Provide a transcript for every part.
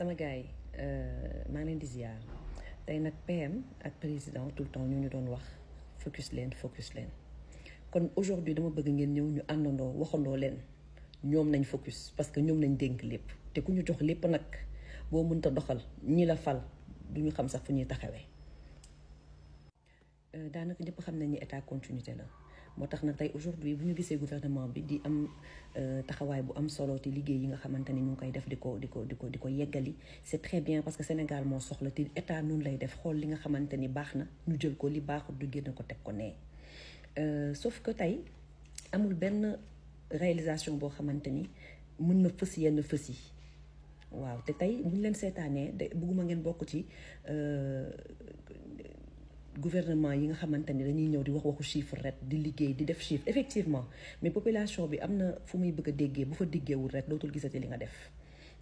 sama gars yi maa ngi leen di ziar tey nag PM ak président tout le temps ñu doon wax focus leen kon aujourd'hui dama bëgg ngeen ñëw ñu àndandoo waxandoo leen ñoom nañ focus parce que ñoom nañ dénk lépp te ku ñu jox lépp nag boo mënta doxal ñi la fal du ñu xam sax fu ñuy taxawee. daanaka ñëpp xam nañ ni état continuité la moo tax nag tey aujourd'hui bu ñu gisee gouvernement bi di am taxawaay bu am solo te liggéey yi nga xamante ni ñu ngi koy def di ko yeggali c'est très bien parce que Sénégal moo soxla te état noonu lay def xool li nga xamante ni baax na ñu jël ko li baaxut du génn ko teg ko nee sauf que tey amul benn réalisation boo xamante ni mën na fës yenn fës yi waaw te tey bu ñu leen seetaanee de bëgguma ngeen bokk ci gouvernement yi nga xamante ni dañuy ñëw di wax waxu chiffre rek di liggéey di def chiffre effectivement mais population bi am na fu muy bëgg a déggee bu fa déggeewul rek dootul gisati li nga def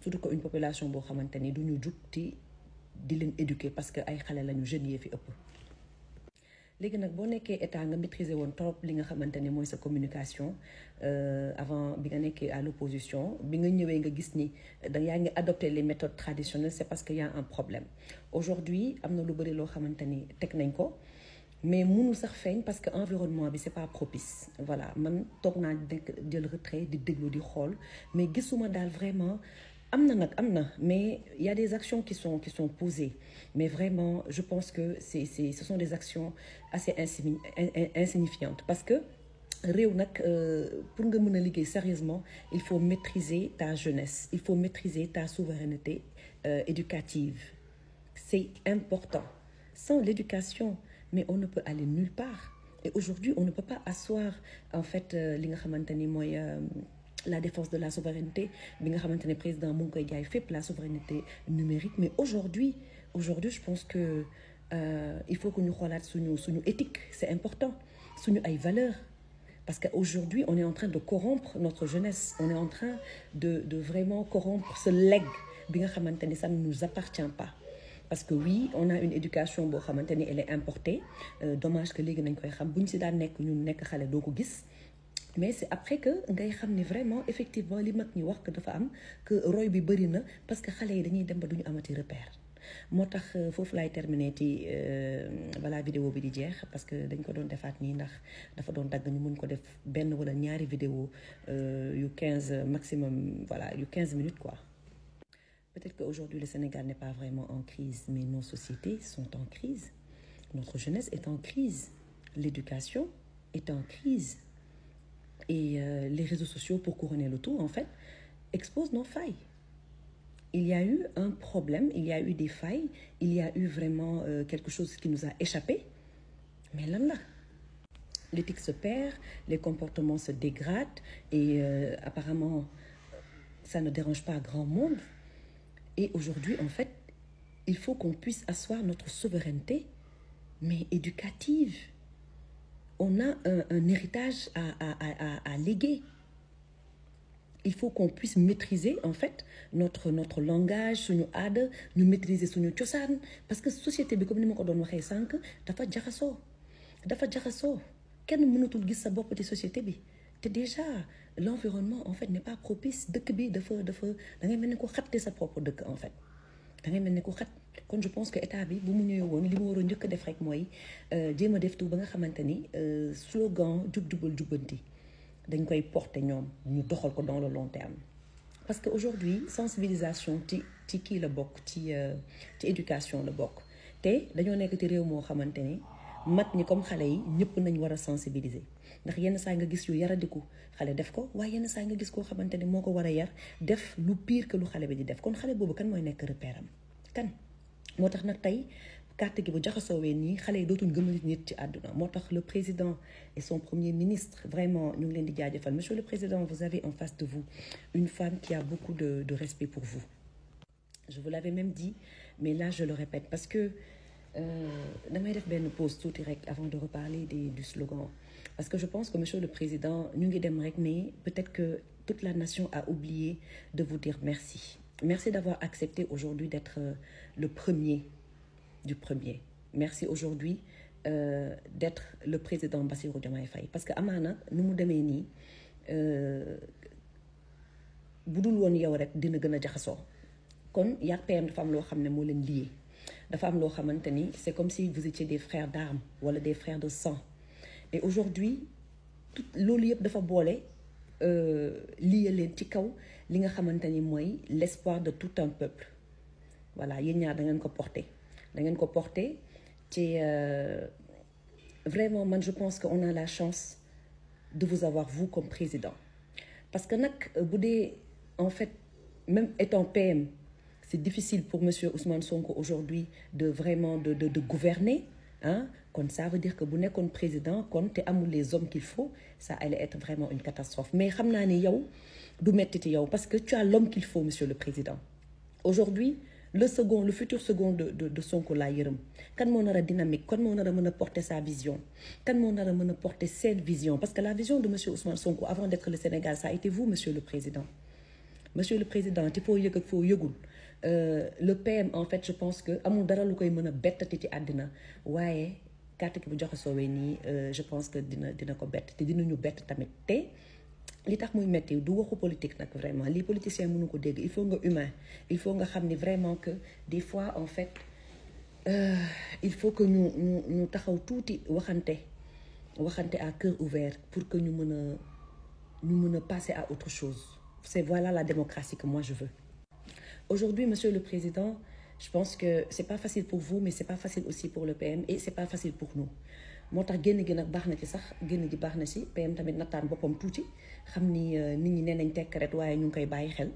surtout que une population boo xamante ni du ñu jug di leen éduquer parce que ay xale lañu jeunes yee fi ëpp. léegi nag boo nekkee état nga maîtriser woon trop li nga xamante ne mooy sa communication avant bi nga nekkee à l'opposition bi nga ñëwee nga gis ni yaa ngi adopter les méthodes traditionnelles c'est parce que y a un problème aujourd'hui am na lu bëri loo xamante ni teg nañ ko mais mënul sax feeñ parce que environnement bi c'est pas propice voilà man toog naa jël retrait di déglu di xool mais gisuma daal vraiment am na mais il y a des actions qui sont posées mais vraiment je pense que ce sont des actions assez insignifiantes parce que réew nag pour nga mën a liggéey sérieusement il faut maîtriser ta jeunesse il faut maîtriser ta souveraineté éducative c'est important sans l'éducation mais on ne peut aller nulle part et aujourd'hui on ne peut pas asseoir en fait li nga xamante ni mooy la défense de la souveraineté bi nga xamante ne président mu ngi koy jaay fépp la souveraineté numérique mais aujourd'hui je pense que il faut que ñu xoolaat suñu éthique c'est important suñu ay valeurs parce que aujourd'hui on est en train de corrompre notre jeunesse on est en train de vraiment corrompre ce legs bi nga xamante ni ça ne nous appartient pas parce que oui on a une éducation boo xamante ni elle est importée dommage que léegi nañ koy xam bu ñu si daan nekk ñun nekk xale doo ko gis mais c'est après que ngay xam ni vraiment effectivement li mag ñi wax que dafa am que roy bi bëri na parce que xale yi dañuy dem ba duñu amati repère moo tax foofu laay terminer ci balaa vidéo bi di jeex parce que dañ ko doon defaat nii ndax dafa doon dagg ñu mun ko def benn wala ñaari vidéo yu 15 maximum voilà yu 15 minutes quoi. Peut-être qu'aujourd'hui le Sénégal n'est pas vraiment en crise mais nos sociétés sont en crise notre jeunesse est en crise l'éducation est en crise et les réseaux sociaux pour couronner le tout en fait exposent nos failles. Il y a eu un problème, il y a eu des failles, il y a eu vraiment quelque chose qui nous a échappé mais lan la l'éthique se perd, les comportements se dégradent et apparemment ça ne dérange pas grand monde et aujourd'hui en fait il faut qu'on puisse asseoir notre souveraineté mais éducative. On a un héritage à léguer. Il faut qu'on puisse maîtriser en fait notre langage suñu aada ñu maîtriser suñu cosaan parce que société bi comme ni ma ko doon waxee sànq dafa jaxasoo kenn mënatul gis sa bopp ci société bi te déjà l'environnement en fait n'est pas propice dëkk bi dafa da ngay mel ni ko xatte sa propre dëkk en fait da ngay mel ni ko xat kon je pense que état bi bu mu ñëwee woon li mu war a njëkk a def rek mooy jéem a def tout ba nga xamante ni slogan jub-jubal jubbanti dañ koy porter ñoom ñu doxal ko dans le long terme parce que aujourd'hui sensibilisation ci kii la bokk ci éducation la bokk te dañoo nekk ci réew moo xamante ni mag ñi comme xale yi ñëpp nañ war a sensibiliser ndax yenn saa nga gis yu yaradiku xale def ko waaye yenn saa nga gis koo xamante ni moo ko war a yar def lu pire que lu xale bi di def kon xale boobu kan mooy nekk repère am kan moo tax nag tey carte gi bu jaxasoowee nii xale yi dootuñ gëm nit ci àdduna moo tax le président et son premier ministre vraiment ñu ngi leen di jaajëfal monsieur le président vous avez en face de vous une femme qui a beaucoup de respect pour vous je vous l'avais même dit mais là je le répète parce que damay def benn pause tuuti rek avant de reparler du slogan parce que je pense que monsieur le président ñu ngi dem rek mais peut-être que toute la nation a oublié de vous dire merci d'avoir accepté aujourd'hui d'être le premier du premier merci aujourd'hui d'être le président Bassirou Diomaye Faye parce que amaana nu mu demee nii bu dul woon yow rek dina gën a jaxasoo kon yaag PM dafa am loo xam ne moo leen lié dafa am loo xamante ni c'est comme si vous étiez des frères d'armes wala des frères de sang et aujourd'hui tout loolu yëpp dafa boole lié leen ci kaw li nga xamante ni mooy l'espoir de tout un peuple voilà yéen ñaar da ngeen ko porté ci vraiment man je pense que on a la chance de vous avoir vous comme président parce que nag bu dee en fait même étant PM c'est difficile pour monsieur Ousmane Sonko aujourd'hui de vraiment de gouverner ah kon ça veut dire que bu nekkoon président kon te amul les hommes qu'il faut ça allait être vraiment une catastrophe mais xam naa ni yow du metti ci yow parce que tu as l'homme qu'il faut monsieur le président aujourd'hui le futur second de Sonko laa yërëm kan moo nar a dynamique kan moo nar a mën a porter sa vision kan moo nar a mën a porter cette vision parce que la vision de monsieur Ousmane Sonko avant d'être le Sénégal ça a été vous monsieur le président ti foo yëg ak foo yëgul le PM en fait je pense que amul dara lu koy mën a bettati ci àddina waaye carte ki bu joxe soowee nii je pense que dina ko bett te dinañu bett tamit te li tax muy metti du waxu politique nag vraiment lii politicien mënu ko dégg il faut nga humain il faut nga xam ni vraiment que des fois en fait il faut que ñu taxaw tuuti waxante à cœur ouvert pour que ñu mën a passer à autre chose c'est voilà la démocratie que moi je veux aujourd'hui monsieur le président je pense que c'est pas facile pour vous mais c'est pas facile aussi pour le PM et c'est pas facile pour nous moo tax génn gi nag baax na ci sax génn gi baax na ci PM tamit nattaan boppam tuuti xam ni nit ñi nee nañ tekk rek waaye ñu ngi koy bàyyi xel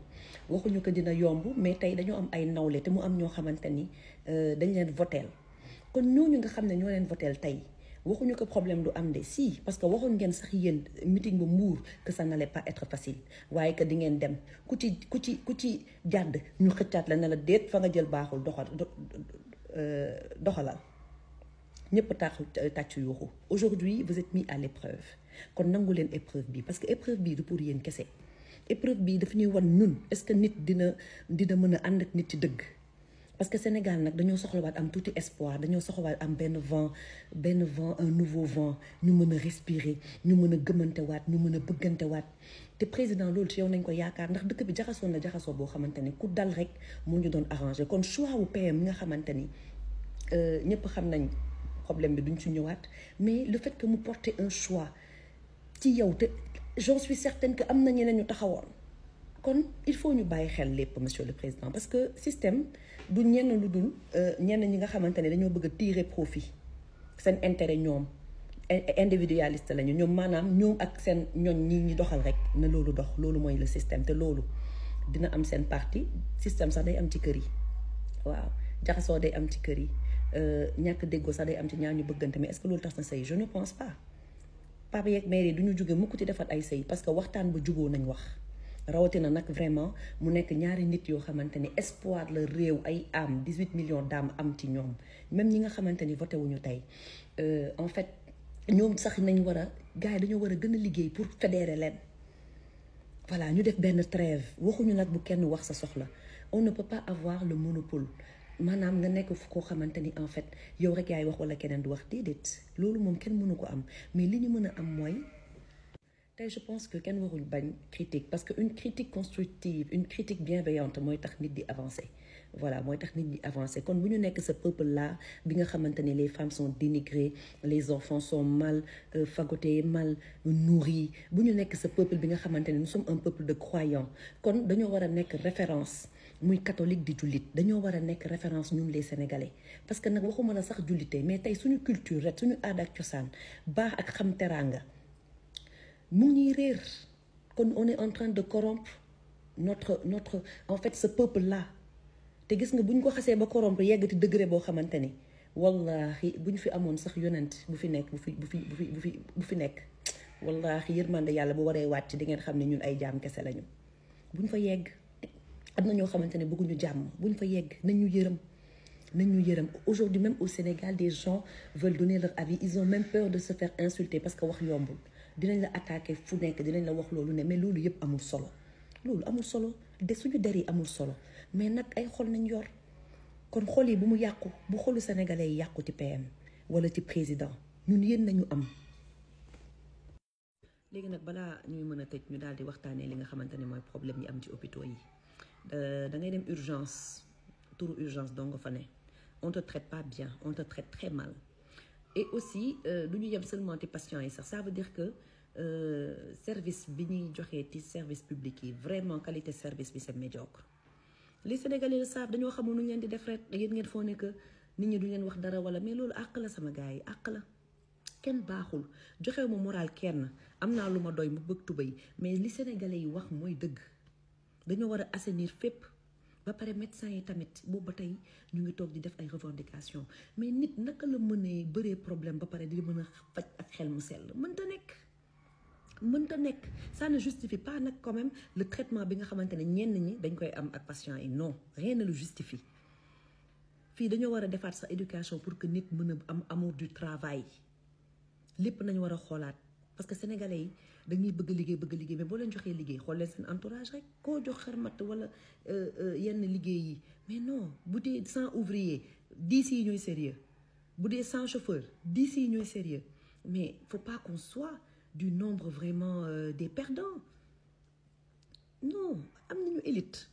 waxuñu ko dina yomb mais tey dañoo am ay nawle te mu am ñoo xamante ni dañ leen voteel kon ñooñu nga xam ne ñoo leen voteel tey waxuñu ko problème du am de si parce que waxoon ngeen sax yéen meeting ba Mbour que ça n'allait pas être facile waaye que di ngeen dem ku ci jàdd ñu xëccaat la ne la déet fa nga jël baaxul doxalal ñëpp tàccu yuuxu aujourd'hui vous êtes mis à l'épreuve kon nangu leen épreuve bi parce que épreuve bi du pour yéen kese épreuve bi daf ñuy wan ñun est-ce que nit dina mën a ànd ak nit ci dëgg parce que Sénégal nag dañoo soxlawaat am tuuti espoir dañoo soxlawaat am benn vent un nouveau vent ñu mën a respirer ñu mën a gëmantewaat ñu mën a bëggantewaat te président loolu ci yow nañ ko yaakaar ndax dëkk bi jaxasoo na jaxasoo boo xamante ni ku dal rek moo ñu doon arrangé kon choix wu PM mi nga xamante ni ñëpp xam nañ problème bi duñ ci ñëwaat mais le fait que mu porter un choix ci yow te j'en suis certaine que am na ñeneen ñu taxawoon kon il faut ñu bàyyi xel lépp monsieur le président parce que système du ñenn lu dul ñenn ñi nga xamante ne dañoo bëgg a tirer profit seen intérêt ñoom individualiste lañu ñoom maanaam ñoom ak seen ñoñ ñi doxal rek na loolu dox loolu mooy le système te loolu dina am seen parti système sax day am ci kër yi waaw jaxasoo day am ci kër yi ñàkk déggoo sax day am ci ñaar ñu bëggante mais est-ce que loolu tax na sëy je ne pense pas papa yeeg mère yi du ñu jóge mukk ci defat ay sëy parce que waxtaan ba juboo nañ wax rawatina nag vraiment mu nekk ñaari nit yoo xamante ni espoir la réew ay âme 18 millions d'âmes am ci ñoom même ñi nga xamante ni voté wuñu tey en fait ñoom sax nañ war a gars yi dañoo war a gën a liggéey pour fédérer leen voilà ñu def benn trêve waxuñu nag bu kenn wax sa soxla on ne peut pas avoir le monopole maanaam nga nekk fu koo xamante ni en fait yow rek yaay wax wala keneen du wax déedéet loolu moom kenn mënu ko am mais li ñu mën a am mooy tey je pense que kenn warul bañ critique parce que une critique constructive une critique bienveillante mooy tax nit di avancer voilà mooy tax nit di avancer kon bu ñu nekk ce peuple là bi nga xamante ni les femmes sont dénigrées les enfants sont mal fagotés mal nourris bu ñu nekk ce peuple bi nga xamante ni nous sommes un peuple de croyants kon dañoo war a nekk référence muy catholique di jullit dañoo war a nekk référence ñun les sénégalais parce que nag waxuma la sax jullite mais tey suñu culture rek suñu aada ak cosaan baax ak xam teraanga mu ngi ñuy réer kon on est en train de corrompre notre en fait ce peuple là te gis nga bu ñu ko xasee ba corrompre yegg ci degré boo xamante ni wallahi bu ñu fi amoon sax yonent bu fi nekk bu fi nekk wallahi yërmande yàlla bu waree wàcc di ngeen xam ne ñun ay jaam kese lañu bu ñu fa yegg am na ñoo xamante ne bëgguñu jàmm bu ñu fa yegg nañ ñu yërëm aujourd'hui même au Sénégal des gens veulent donner leur avis ils ont même peur de se faire insulter parce que wax yombul dinañ la attaquer fu nekk dinañ la wax loolu ne mais loolu yëpp amul solo de suñu der yi amul solo mais nag ay xol nañ yor kon xol yi bu mu yàqu bu xolu sénégalais yi yàqu ci PM wala ci président ñun yéen nañu am. léegi nag balaa ñuy mën a tëj ñu daal di waxtaanee li nga xamante ne mooy problème yi am ci hôpitaux yi da ngay dem urgence turu urgence doo nga fa ne on te traite pas bien on te traite très mal et aussi du ñu yem seulement ci patients yi sax ça veut dire que service bi ñuy joxee ci service public yi vraiment qualité service bi c'est médiocre les Sénégalais le savent dañoo xamul nu ñu leen di def rek yéen ngeen foo ne que nit ñi duñ leen wax dara wala mais loolu àq la sama gars yi àq la kenn baaxul joxewu ma moral kenn am naa lu ma doy mu bëgg tubéy mais li Sénégalais yi wax mooy dëgg dañoo war a assainir fépp ba pare médecins yi tamit boobu ba tey ñu ngi toog di def ay revendications mais nit naka la mënee bëree problème ba pare di mën a faj ak xel mu sell mënta nekk ça ne justifie pas nag quand même le traitement bi nga xamante ne ñenn ñi dañ koy am ak patients yi non rien ne le justifie fii dañoo war a defaat sa éducation pour que nit mën a am amour du travail lépp nañu war a xoolaat parce que sénégalais yi dañuy bëgg liggéey mais boo leen joxee liggéey xool leen seen entourage rek koo jox xarmat wala yenn liggéey yi mais non bu dee 100 ouvriers 10 yi ñooy sérieux bu dee 100 chauffeurs 10 yi ñooy sérieux mais faut pas qu'on soit du nombre vraiment des perdants non am nañu élite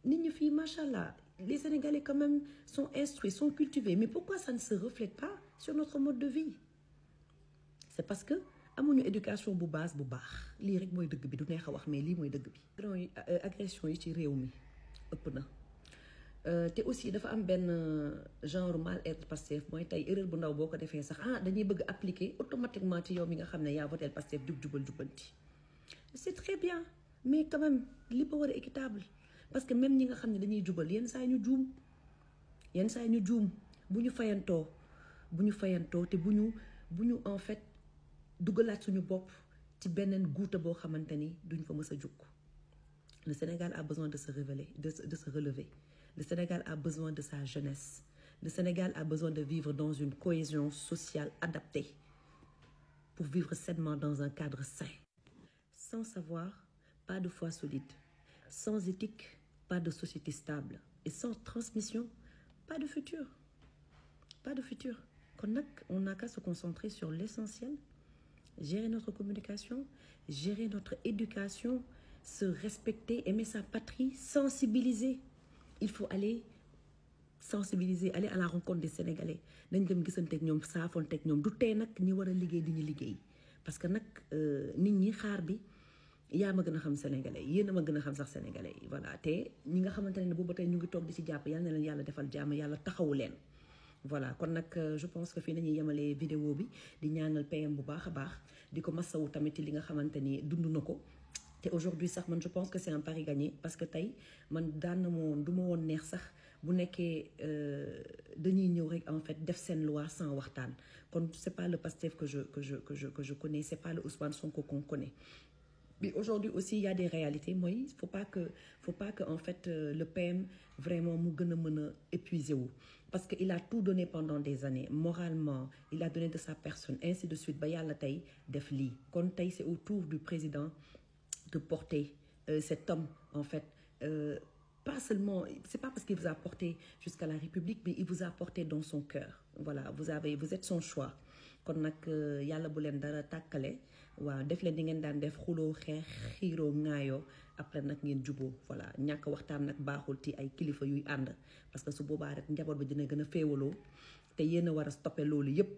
nit ñi fii macha allah les sénégalais quand même sont instruits sont cultivés mais pourquoi ça ne se reflète pas sur notre mode de vie c'est parce que amuñu éducation bu base bu baax lii rek mooy dëgg bi du neex a wax mais lii mooy dëgg bi agression yi ci réew mi ëpp na te aussi dafa am benn genre mal-être Pastef mooy tey erreur bu ndaw boo ko defee sax dañuy bëgg appliquer automatiquement ci yow mi nga xam ne yaa voté Pastef jubal jubanti c'est très bien mais quand même li ba war a équitable parce que même ñi nga xam ne dañuy jubal yenn saa ñu juum bu ñu fayantoo te bu ñu en fait dugalaat suñu bopp ci beneen guuta boo xamante ni duñ fa mës a jukk le Sénégal a besoin de se relever le Sénégal a besoin de sa jeunesse le Sénégal a besoin de vivre dans une cohésion sociale adaptée pour vivre sainement dans un cadre sain sans savoir pas de foi solide sans éthique pas de société stable et sans transmission pas de futur kon nag on n'a qu'à se concentrer sur l'essentiel gérer notre communication, gérer notre éducation, se respecter, aimer sa patrie, sensibiliser. Il faut aller sensibiliser, aller à la rencontre des Sénégalais. Nañ dem gisanteeg ñoom saafonteeg ñoom du tee nag ñi war a liggéey di ñu liggéey parce que nag nit ñi xaar bi yaa ma gën a xam Sénégalais yéen a ma gën a xam sax Sénégalais yi voilà te ñi nga xamante ne boobu ba tey ñu ngi toog di ci jàpp yal na leen yàlla defal jàmm yàlla taxawu leen. voilà kon nag je pense que fii nañuy yemalee vidéo bi di ñaanal PM bu baax a baax di ko masawu tamit li nga xamante ni dund na ko te aujourd'hui sax man je pense que c'est un pari gagné parce que tey man daan na moom du ma woon neex sax bu nekkee dañuy ñëw rek en fait def seen loi sans waxtaan kon c'est pas le Pastef que je connais c'est pas le Ousmane Sonko qu'on connaît. Mais aujourd'hui aussi il y a des réalités mooy faut pas que en fait le PM vraiment mu gën a mën a épuisé wu parce que il a tout donné pendant des années moralement il a donné de sa personne ainsi de suite ba yàlla tey def lii kon tey c'est au tour du président de porter cet homme en fait pas seulement c'est pas parce qu'il vous a porté jusqu'à la République mais il vous a porté dans son cœur voilà vous êtes son choix kon nag yàlla bu leen dara tàkkale waaw def leen di ngeen daan def xuloo xeex xiiroo ŋaayoo après nag ngeen juboo voilà ñàkk waxtaan nag baaxul ci ay kilifa yuy ànd parce que su boobaa rek njaboot ba dina gën a féewaloo te yéen a war a stopper loolu yépp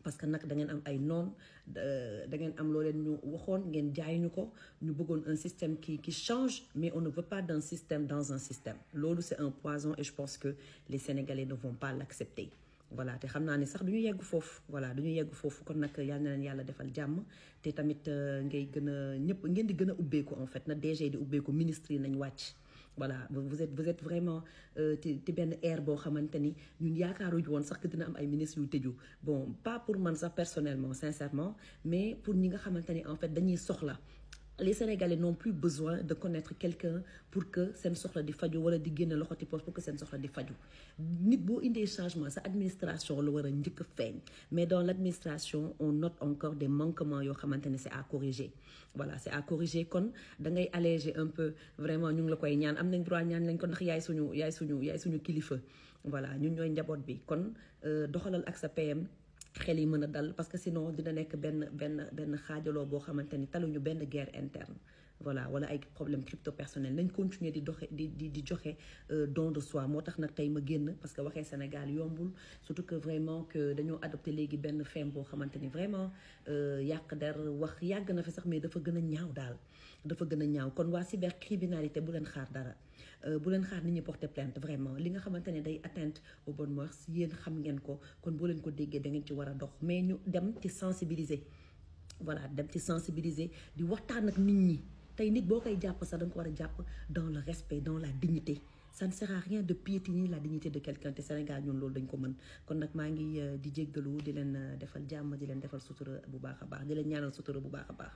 parce que nag da ngeen am ay noon da ngeen am loo leen ñu waxoon ngeen jaay ñu ko ñu bëggoon un système qui change mais on ne veut pas d'un système dans un système loolu c'est un poison et je pense que les Sénégalais ne vont pas l'accepter voilà te xam naa ne sax du ñu yegg foofu voilà du ñu yegg foofu kon nag yal na leen yàlla defal jàmm te tamit ngay gën a ñëpp ngeen di gën a ubbeeku en fait na DG di ubbeeku ministre yi nañ wàcc voilà vous êtes vraiment ci benn air boo xamante ni ñun yaakaaruñu woon sax que dina am ay ministres yu tëju bon pas pour man sax personnellement sincèrement mais pour ñi nga xamante ni en fait dañuy soxla les Sénégalais n'ont plus besoin de connaître quelqu'un pour que seen soxla di faju wala di génne loxo ci poche pour que seen soxla di faju nit boo indee changement sa administration la war a njëkk a feeñ mais dans l'administration on note encore des manquements yoo xamante ne c'est à corriger voilà c'est à corriger kon da ngay alléger un peu vraiment ñu ngi la koy ñaan am nañ droit ñaan lañ ko ndax yaay suñu kilifa voilà ñun ñooy njaboot bi kon doxalal ak sa PM xel yi mën a dal parce que sinon dina nekk benn xaajaloo boo xamante ni taluñu benn guerre interne voilà wala ay problème crypto personnel nañ continuer di doxe di joxe don de soi moo tax nag tey ma génn parce que waxee Sénégal yombul surtout que vraiment que dañoo adopté léegi benn femme boo xamante ni vraiment yàq der wax yàgg na fi sax mais dafa gën a ñaaw daal dafa gën a ñaaw kon waa cybercriminalité bu leen xaar dara bu leen xaar nit ñi porter plainte vraiment li nga xamante ne day atteinte aux bonnes mœurs yéen xam ngeen ko kon boo leen ko déggee da ngeen ci war a dox mais ñu dem ci sensibiliser voilà dem ci sensibiliser di waxtaan ak nit ñi tey nit boo koy jàpp sax da nga ko war a jàpp dans le respect dans la dignité ça ne sert à rien de piétiner la dignité de quelqu'un te Sénégal ñun loolu dañ ko mën kon nag maa ngi di jéggalu di leen defal jàmm di leen defal sutura bu baax a baax di leen ñaanal sutura bu baax a baax